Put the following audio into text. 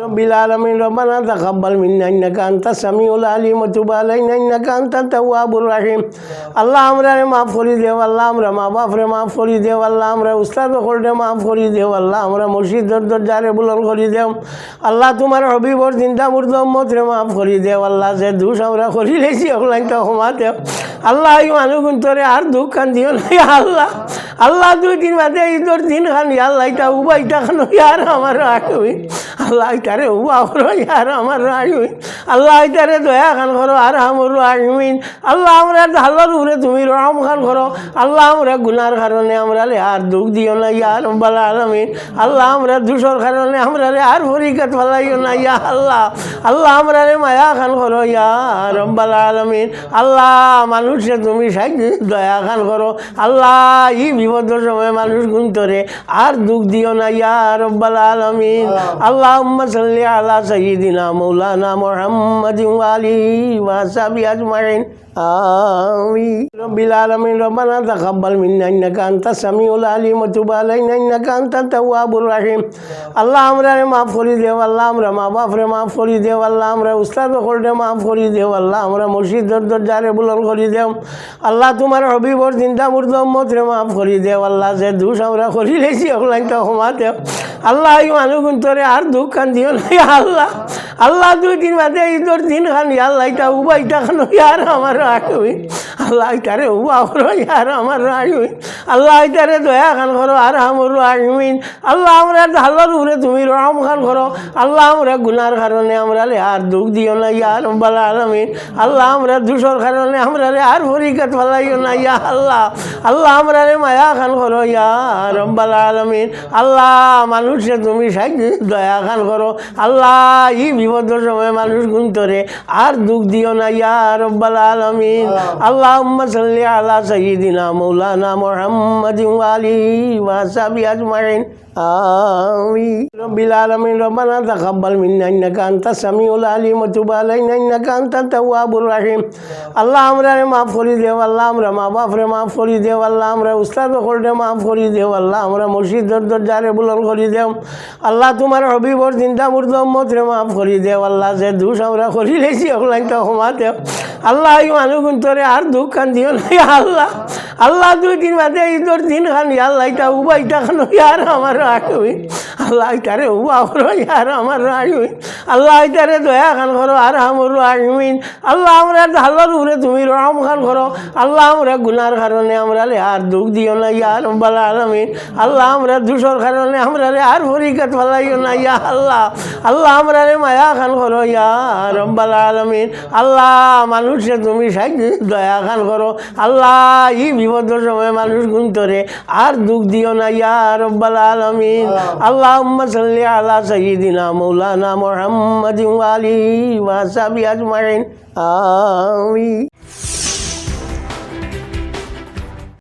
রব্বিল আলামিন রব্বানা তাকাব্বাল মিন্না ইন্নাকা আনতাস সামিউল আলিম ওয়া তুব আলাইনা ইন্নাকা আনতাত তাওয়াবুর রহিম। আল্লাহ আমরারে মাফ করি দেও, আল্লাহ আমরা মা বাপরে মাফ করি দেও, আল্লাহ আমরা উস্তাদ হলরে মাফ করি দেও, আল্লাহ আমরা মুর্শিদর দরজারে বুলন্দ করি দেও, আল্লাহ তোমার হবিবর জিন্দা মুর্দা উম্মতরে মাফ করি দেও, আল্লাহ যে দোষ আমরা করি লেছি ওগুলাইটা ক্ষমা দেও, আল্লাহ এই মানুষগুন্তরে আর দুঃখ খান দিও না আল্লাহ। আল্লাহ 2 দিন বাদে ঈদর দিন খান আল্লাহ এটা উবাইটা খান আর আমার রাখবি আল্লাহ এটারে উবা করো আর আমার রাখবি আল্লাহ এটারে দয়া খান করো আর আমার রাখবিন আল্লাহ আমরা আল্লাহর উপরে তুমি রহম খান করো আল্লাহ আমরা গুনার কারণে আমরা আর দুঃখ দিও না ইয়া রব্বাল আলামিন আল্লাহ আমরা দোষের কারণে আমরা আর পরীক্ষাত ফেলাইও না ইয়া আল্লাহ আল্লাহ আমরা মায়া খান করো ইয়া রব্বাল আলামিন আল্লাহ মানুষে তুমি দয়া খান করো আল্লাহ এই বিপদের সময় মানুষ গুন্তরে আর দুঃখ দিও না ইয়া রব্বাল আলামিন আল্লাহুম্মা সাল্লি আলা সাইয়্যিদিনা মাওলানা মুহাম্মাদিন ওয়া আলিহি ওয়া সাহবিহি আজমাইন آمين رب العالمين ربنا تقبل منا إنك أنت السميع العليم وتب علينا إنك أنت التواب الرحيم আল্লাহ আমরারে মাফ করে দেও, আল্লাহ আমরা মা বাপরে মাফ করে দেও, আল্লাহ আমরা উস্তাদ হলরে মাফ করে দেও, আল্লাহ আমরা মুর্শিদর দরজারে বুলন্দ করে দেও, আল্লাহ তোমার হবিবর জিন্দা মুর্দা উম্মতরে মাফ করে দেও, আল্লাহ যে দোষ আমরা করি লেছি ওগুলাইটা ক্ষমা দেও, আল্লাহ এই মানুষগুন্তরে আর দুঃখ খান দিও না আল্লাহ। আল্লাহ 2 দিন বাদে ঈদর দিন খান আল্লাহ এটা উবাইটা খান আর আমার রাখবি আল্লাহ এটারে উবা করো আর আমার রাখবি আল্লাহ এটারে দয়া খান করো আর আমার রাখবিন আল্লাহ আমরা আল্লাহর উপরে তুমি রহম খান করো আল্লাহ আমরা গুনার কারণে আমরা আর দুঃখ দিও না ইয়া রব্বাল আলামিন আল্লাহ আমরা দোষের কারণে আমরা আর পরীক্ষাত ফেলাইও না ইয়া আল্লাহ আল্লাহ আমরা মায়া খান করো ইয়া রব্বাল আলামিন আল্লাহ মানুষে তুমি দয়া খান করো আল্লাহ এই বিপদের সময় মানুষ গুন্তরে আর দুঃখ দিও না ইয়া রব্বাল আলামিন আল্লাহুম্মা সাল্লি আলা সাইয়্যিদিনা মাওলানা মুহাম্মাদিন ওয়া আলিহি ওয়া সাহবিহি আজমাইন آمين رب العالمين ربنا تقبل منا إنك أنت السميع العليم وتب علينا إنك أنت التواب الرحيم আল্লাহ আমরারে মাফ করি দেও, আল্লাহ আমরা মা বাপরে মাফ করি দেও, আল্লাহ আমরা উস্তাদ হলরে মাফ করি দেও, আল্লাহ আমরা মুর্শিদর দরজারে বুলন্দ করি দেও, আল্লাহ তোমার হবিবর জিন্দা মুর্দা উম্মতরে মাফ করি দেও, আল্লাহ যে দোষ আমরা করি লেছি ওগুলাইটা ক্ষমা দেও, আল্লাহ এই মানুষগুন্তরে আর দুঃখ খান দিও না আল্লাহ। আল্লাহ 2 দিন বাদে ঈদর দিন খান আল্লাহ এটা উবাইটা খান আর আমার রাখবি আল্লাহ এটারে উবা করো আর আমার রাখবি আল্লাহ এটারে দয়া খান করো আর আমার রাখবিন আল্লাহ আমরা আল্লাহর উপরে তুমি রহম খান করো আল্লাহ আমরা গুনার কারণে আমরা আর দুঃখ দিও না ইয়া রব্বাল আলামিন আল্লাহ আমরা দোষের কারণে আমরা আর পরীক্ষাত ফেলাইও না ইয়া আল্লাহ আল্লাহ আমরা মায়া খান করো ইয়া রব্বাল আলামিন আল্লাহ মানুষে তুমি দয়া খান করো আল্লাহ এই বিপদের সময় মানুষ গুন্তরে আর দুঃখ দিও না ইয়া রব্বাল আলামিন আল্লাহুম্মা সাল্লি আলা সাইয়্যিদিনা মাওলানা মুহাম্মাদিন ওয়া আলিহি ওয়া সাহবিহি আজমাইন আমিন।